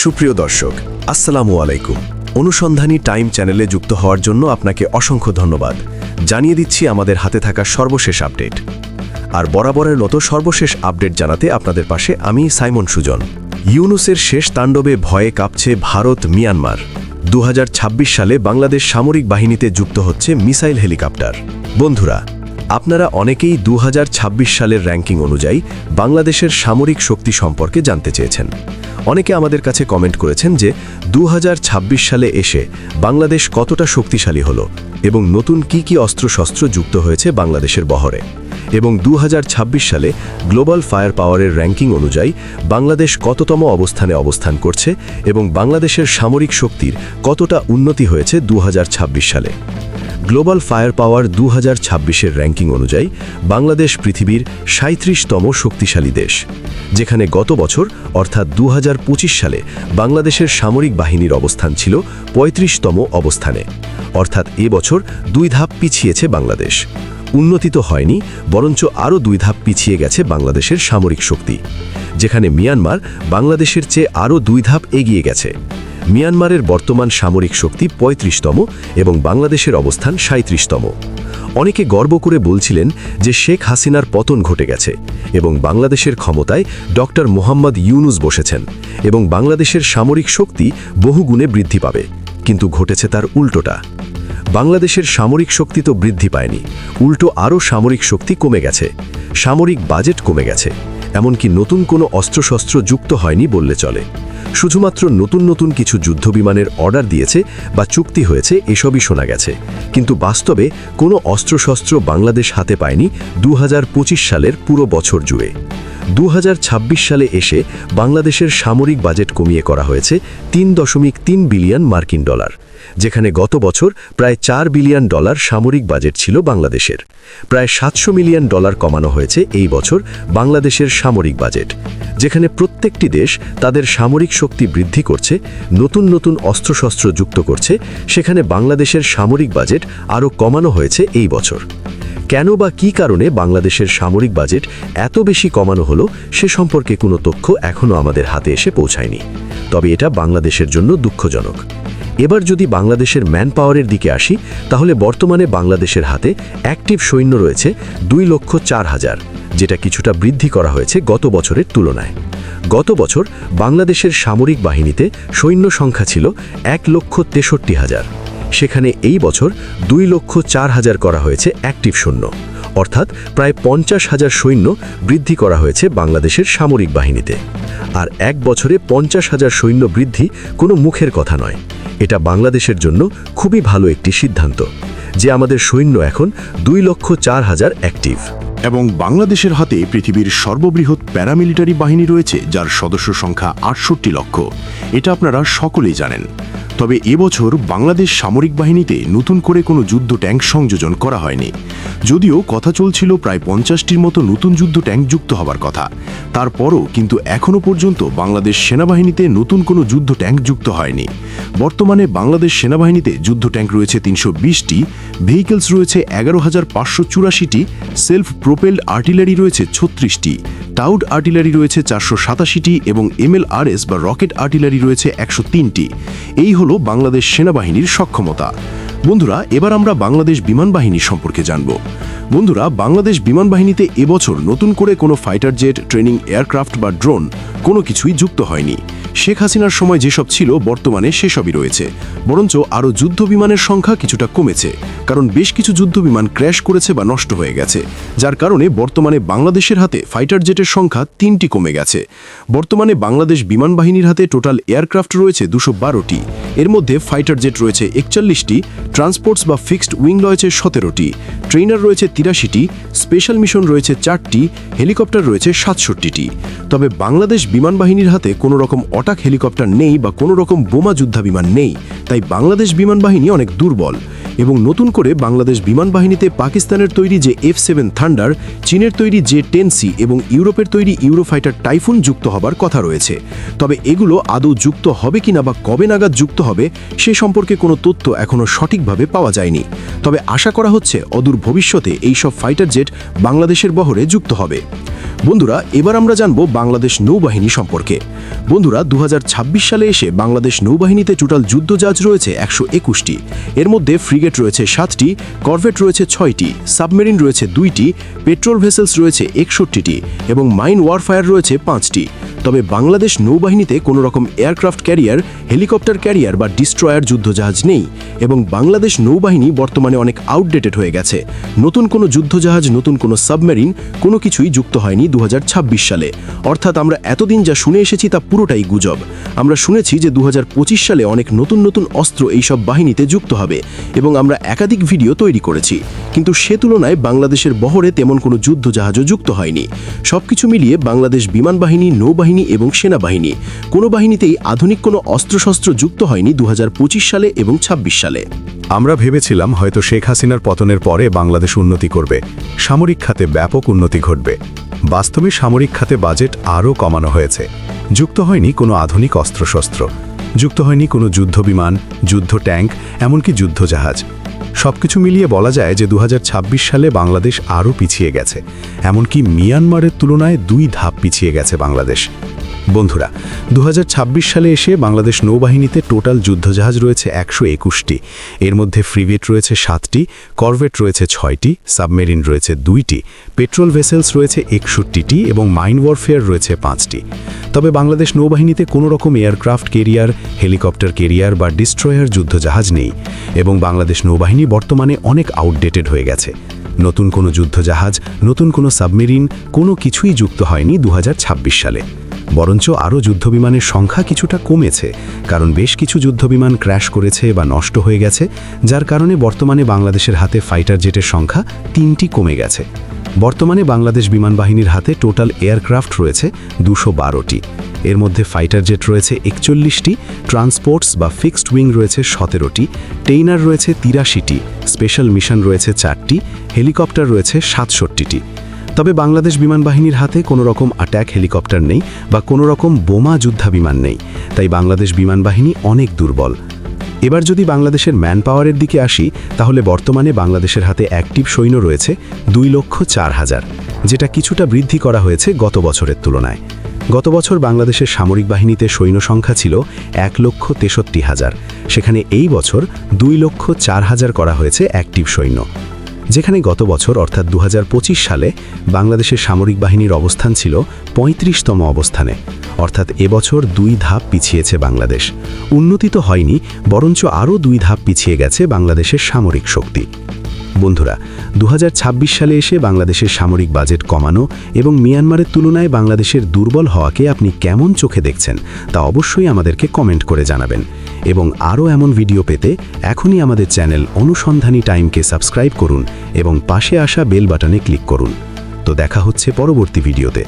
সুপ্রিয় দর্শক, আসসালামু আলাইকুম। অনুসন্ধানী টাইম চ্যানেলে যুক্ত হওয়ার জন্য আপনাকে অসংখ্য ধন্যবাদ। জানিয়ে দিচ্ছি আমাদের হাতে থাকা সর্বশেষ আপডেট। আর বরাবরের মতো সর্বশেষ আপডেট জানাতে আপনাদের পাশে আমি সাইমন সুজন। ইউনুসের শেষ তাণ্ডবে ভয়ে কাঁপছে ভারত, মিয়ানমার। 2026 সালে বাংলাদেশ সামরিক বাহিনীতে যুক্ত হচ্ছে মিসাইল হেলিকপ্টার। বন্ধুরা, আপনারা অনেকেই 2026 সালের র্যাঙ্কিং অনুযায়ী বাংলাদেশের সামরিক শক্তি সম্পর্কে জানতে চেয়েছেন। অনেকে আমাদের কাছে কমেন্ট করেছেন যে 2026 সালে এসে বাংলাদেশ কতটা শক্তিশালী হলো এবং নতুন কি অস্ত্রশস্ত্র যুক্ত হয়েছে বাংলাদেশের বহরে, এবং 2026 সালে গ্লোবাল ফায়ার পাওয়ারের র্যাঙ্কিং অনুযায়ী বাংলাদেশ কততম অবস্থানে অবস্থান করছে এবং বাংলাদেশের সামরিক শক্তির কতটা উন্নতি হয়েছে 2026 সালে। গ্লোবাল ফায়ার পাওয়ার 2026-এর র্যাঙ্কিং অনুযায়ী বাংলাদেশ পৃথিবীর 37তম শক্তিশালী দেশ, যেখানে গত বছর অর্থাৎ 2025 সালে বাংলাদেশের সামরিক বাহিনীর অবস্থান ছিল 35তম অবস্থানে। অর্থাৎ এবছর 2 ধাপ পিছিয়েছে বাংলাদেশ। উন্নতি তো হয়নি, বরঞ্চ আরও 2 ধাপ পিছিয়ে গেছে বাংলাদেশের সামরিক শক্তি, যেখানে মিয়ানমার বাংলাদেশের চেয়ে আরও 2 ধাপ এগিয়ে গেছে। মিয়ানমারের বর্তমান সামরিক শক্তি 35তম এবং বাংলাদেশের অবস্থান 37তম। অনেকে গর্ব করে বলছিলেন যে শেখ হাসিনার পতন ঘটে গেছে এবং বাংলাদেশের ক্ষমতায় ডক্টর মোহাম্মদ ইউনুস বসেছেন এবং বাংলাদেশের সামরিক শক্তি বহুগুণে বৃদ্ধি পাবে, কিন্তু ঘটেছে তার উল্টোটা। বাংলাদেশের সামরিক শক্তি তো বৃদ্ধি পায়নি, উল্টো আরও সামরিক শক্তি কমে গেছে, সামরিক বাজেট কমে গেছে, এমনকি নতুন কোনো অস্ত্রশস্ত্র যুক্ত হয়নি বললে চলে। শুধুমাত্র নতুন কিছু যুদ্ধবিমানের অর্ডার দিয়েছে বা চুক্তি হয়েছে এসবই শোনা গেছে, কিন্তু বাস্তবে কোনো অস্ত্রশস্ত্র বাংলাদেশ হাতে পায়নি 2025 সালের পুরো বছর জুড়ে। 2026 সালে এসে বাংলাদেশের সামরিক বাজেট কমিয়ে করা হয়েছে 3.3 বিলিয়ন মার্কিন ডলার, যেখানে গত বছর প্রায় 4 বিলিয়ন ডলার সামরিক বাজেট ছিল বাংলাদেশের। প্রায় 700 মিলিয়ন ডলার কমানো হয়েছে এই বছর বাংলাদেশের সামরিক বাজেট, যেখানে প্রত্যেকটি দেশ তাদের সামরিক শক্তি বৃদ্ধি করছে, নতুন অস্ত্রশস্ত্র যুক্ত করছে, সেখানে বাংলাদেশের সামরিক বাজেট আরও কমানো হয়েছে এই বছর। কেন বা কী কারণে বাংলাদেশের সামরিক বাজেট এত বেশি কমানো হলো সে সম্পর্কে কোনো তথ্য এখনও আমাদের হাতে এসে পৌঁছায়নি, তবে এটা বাংলাদেশের জন্য দুঃখজনক। এবার যদি বাংলাদেশের ম্যান পাওয়ারের দিকে আসি, তাহলে বর্তমানে বাংলাদেশের হাতে অ্যাক্টিভ সৈন্য রয়েছে 2,04,000, যেটা কিছুটা বৃদ্ধি করা হয়েছে গত বছরের তুলনায়। গত বছর বাংলাদেশের সামরিক বাহিনীতে সৈন্য সংখ্যা ছিল 1,63,000, সেখানে এই বছর 2,04,000 করা হয়েছে অ্যাক্টিভ সৈন্য, অর্থাৎ প্রায় 50,000 সৈন্য বৃদ্ধি করা হয়েছে বাংলাদেশের সামরিক বাহিনীতে। আর এক বছরে 50,000 সৈন্য বৃদ্ধি কোনো মুখের কথা নয়, এটা বাংলাদেশের জন্য খুবই ভালো একটি সিদ্ধান্ত যে আমাদের সৈন্য এখন 2,04,000 অ্যাক্টিভ। এবং বাংলাদেশের হাতে পৃথিবীর সর্ববৃহৎ প্যারামিলিটারি বাহিনী রয়েছে, যার সদস্য সংখ্যা 68 লক্ষ। এটা আপনারা সকলেই জানেন। তবে এবছর বাংলাদেশ সামরিক বাহিনীতে নতুন করে কোনো যুদ্ধ ট্যাঙ্ক সংযোজন করা হয়নি, যদিও কথা চলছিল প্রায় 50টির মতো নতুন যুদ্ধ ট্যাঙ্ক যুক্ত হবার কথা। তারপরও কিন্তু এখনও পর্যন্ত বাংলাদেশ সেনাবাহিনীতে নতুন কোনো যুদ্ধ ট্যাঙ্ক যুক্ত হয়নি। বর্তমানে বাংলাদেশ সেনাবাহিনীতে যুদ্ধ ট্যাঙ্ক রয়েছে 320টি, ভেহিকেলস রয়েছে 11,584টি, সেলফ প্রোপেলড আর্টিলারি রয়েছে 36টি, টাউড আর্টিলারি রয়েছে 487টি এবং MLRS বা রকেট আর্টিলারি রয়েছে 103টি। এই হলো বাংলাদেশ সেনাবাহিনীর সক্ষমতা। বন্ধুরা, এবার আমরা বাংলাদেশ বিমান বাহিনী সম্পর্কে জানব। বন্ধুরা, বাংলাদেশ বিমান বাহিনীতে এবছর নতুন করে কোনো ফাইটার জেট, ট্রেনিং এয়ারক্রাফট বা ড্রোন কোনো কিছুই যুক্ত হয়নি। শেখ হাসিনার সময় যেসব ছিল বর্তমানে সেসবই রয়েছে, বরঞ্চ আরও যুদ্ধ বিমানের সংখ্যা কিছুটা কমেছে, কারণ বেশ কিছু যুদ্ধ বিমান ক্র্যাশ করেছে বা নষ্ট হয়ে গেছে, যার কারণে বর্তমানে বাংলাদেশের হাতে ফাইটার জেটের সংখ্যা 3টি কমে গেছে। বর্তমানে বাংলাদেশ বিমান বাহিনীর হাতে টোটাল এয়ারক্রাফট রয়েছে 212টি, এর মধ্যে ফাইটার জেট রয়েছে 41টি, ট্রান্সপোর্টস বা ফিক্সড উইং রয়েছে 17টি, ট্রেইনার রয়েছে 83টি, স্পেশাল মিশন রয়েছে 4টি, হেলিকপ্টার রয়েছে 67টি। তবে বাংলাদেশ বিমান বাহিনীর হাতে কোনো রকম অটাক হেলিকপ্টার নেই বা কোনো রকম বোমা যুদ্ধ বিমান নেই, তাই বাংলাদেশ বিমান বাহিনী অনেক দুর্বল। এবং নতুন করে বাংলাদেশ বিমান বাহিনীতে পাকিস্তানের তৈরি যে F-7 থান্ডার, চীনের তৈরি J-10C এবং ইউরোপের তৈরি ইউরোফাইটার টাইফুন যুক্ত হবার কথা রয়েছে। তবে এগুলো আদৌ যুক্ত হবে কিনা বা কবে নাগাদ যুক্ত হবে সে সম্পর্কে কোনো তথ্য এখনও সঠিকভাবে পাওয়া যায়নি। তবে আশা করা হচ্ছে অদূর ভবিষ্যতে এইসব ফাইটার জেট বাংলাদেশের বহরে যুক্ত হবে। বন্ধুরা, এবার আমরা জানব বাংলাদেশ নৌবাহিনী সম্পর্কে। বন্ধুরা, 2026 সালে এসে বাংলাদেশ নৌবাহিনীতে টোটাল যুদ্ধজাহাজ রয়েছে 121টি। এর মধ্যে ফ্রিগেট রয়েছে 7টি, করভেট রয়েছে 6টি, সাবমেরিন রয়েছে 2টি, পেট্রোল ভেসেলস রয়েছে 61টি এবং মাইন ওয়ারফায়ার রয়েছে 5টি। তবে বাংলাদেশ নৌবাহিনীতে কোনো রকম এয়ারক্রাফট ক্যারিয়ার, হেলিকপ্টার ক্যারিয়ার বা ডিস্ট্রয়ার যুদ্ধজাহাজ নেই এবং বাংলাদেশ নৌবাহিনী বর্তমানে অনেক আউটডেটেড হয়ে গেছে। নতুন কোনো যুদ্ধজাহাজ, নতুন কোনো সাবমেরিন কোনো কিছুই যুক্ত হয়নি 2026 সালে। অর্থাৎ আমরা এতদিন যা শুনে এসেছি তা পুরোটাই গুজব। আমরা শুনেছি যে 2025 সালে অনেক নতুন নতুন অস্ত্র এইসব বাহিনীতে যুক্ত হবে এবং আমরা একাধিক ভিডিও তৈরি করেছি, কিন্তু সে তুলনায় বাংলাদেশের বহরে তেমন কোনো যুদ্ধজাহাজও যুক্ত হয়নি। সবকিছু মিলিয়ে বাংলাদেশ বিমান বাহিনী, নৌবাহিনী এবং সেনাবাহিনী কোনো বাহিনীতেই আধুনিক কোনো অস্ত্রশস্ত্র যুক্ত হয়নি 2025 সালে এবং 26 সালে। আমরা ভেবেছিলাম হয়তো শেখ হাসিনার পতনের পরে বাংলাদেশ উন্নতি করবে, সামরিক খাতে ব্যাপক উন্নতি ঘটবে। বাস্তবে সামরিক খাতে বাজেট আরও কমানো হয়েছে। যুক্ত হয়নি কোনো আধুনিক অস্ত্রশস্ত্র, যুক্ত হয়নি কোনো যুদ্ধবিমান, যুদ্ধ ট্যাঙ্ক, এমনকি যুদ্ধজাহাজ। সবকিছু মিলিয়ে বলা যায় যে 2026 সালে বাংলাদেশ আরও পিছিয়ে গেছে। এমনকি মিয়ানমারের তুলনায় 2 ধাপ পিছিয়ে গেছে বাংলাদেশ। বন্ধুরা, 2026 সালে এসে বাংলাদেশ নৌবাহিনীতে টোটাল যুদ্ধজাহাজ রয়েছে 121টি। এর মধ্যে ফ্রিগেট রয়েছে 7টি, করভেট রয়েছে 6টি, সাবমেরিন রয়েছে 2টি, পেট্রোল ভেসেলস রয়েছে 61টি এবং মাইন ওয়ারফেয়ার রয়েছে 5টি। তবে বাংলাদেশ নৌবাহিনীতে কোনো রকম এয়ারক্রাফট কেরিয়ার, হেলিকপ্টার কেরিয়ার বা ডিস্ট্রয়ার যুদ্ধজাহাজ নেই এবং বাংলাদেশ নৌবাহিনী বর্তমানে অনেক আউটডেটেড হয়ে গেছে। নতুন কোনো যুদ্ধজাহাজ, নতুন কোনো সাবমেরিন কোনো কিছুই যুক্ত হয়নি 2026 সালে। বরঞ্চ আরও যুদ্ধবিমানের সংখ্যা কিছুটা কমেছে, কারণ বেশ কিছু যুদ্ধবিমান ক্র্যাশ করেছে বা নষ্ট হয়ে গেছে, যার কারণে বর্তমানে বাংলাদেশের হাতে ফাইটার জেটের সংখ্যা 3টি কমে গেছে। বর্তমানে বাংলাদেশ বিমান বাহিনীর হাতে টোটাল এয়ারক্রাফট রয়েছে 212টি। এর মধ্যে ফাইটার জেট রয়েছে 41টি, ট্রান্সপোর্টস বা ফিক্সড উইং রয়েছে 17টি, টেইনার রয়েছে 83টি, স্পেশাল মিশন রয়েছে 4টি, হেলিকপ্টার রয়েছে 67টি। তবে বাংলাদেশ বিমান বাহিনীর হাতে কোনো রকম অ্যাটাক হেলিকপ্টার নেই বা কোনো রকম বোমা যুদ্ধবিমান নেই, তাই বাংলাদেশ বিমান বাহিনী অনেক দুর্বল। এবার যদি বাংলাদেশের ম্যান পাওয়ারের দিকে আসি, তাহলে বর্তমানে বাংলাদেশের হাতে অ্যাক্টিভ সৈন্য রয়েছে 2,04,000, যেটা কিছুটা বৃদ্ধি করা হয়েছে গত বছরের তুলনায়। গত বছর বাংলাদেশের সামরিক বাহিনীতে সৈন্য সংখ্যা ছিল 1,63,000, সেখানে এই বছর 2,04,000 করা হয়েছে অ্যাক্টিভ সৈন্য। যেখানে গত বছর অর্থাৎ 2025 সালে বাংলাদেশের সামরিক বাহিনীর অবস্থান ছিল 35তম অবস্থানে, অর্থাৎ এবছর 2 ধাপ পিছিয়েছে বাংলাদেশ। উন্নতি তো হয়নি, বরঞ্চ আরও 2 ধাপ পিছিয়ে গেছে বাংলাদেশের সামরিক শক্তি। বন্ধুরা, 2026 সালে এসে বাংলাদেশের সামরিক বাজেট কমানো এবং মিয়ানমারের তুলনায় বাংলাদেশের দুর্বল হওয়াকে আপনি কেমন চোখে দেখছেন তা অবশ্যই আমাদেরকে কমেন্ট করে জানাবেন। এবং আরও এমন ভিডিও পেতে এখনই আমাদের চ্যানেল অনুসন্ধানী টাইমকে সাবস্ক্রাইব করুন এবং পাশে আসা বেল বাটনে ক্লিক করুন। তো দেখা হচ্ছে পরবর্তী ভিডিওতে।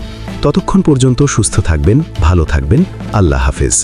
ততক্ষণ পর্যন্ত সুস্থ থাকবেন, ভালো থাকবেন। আল্লাহ হাফেজ।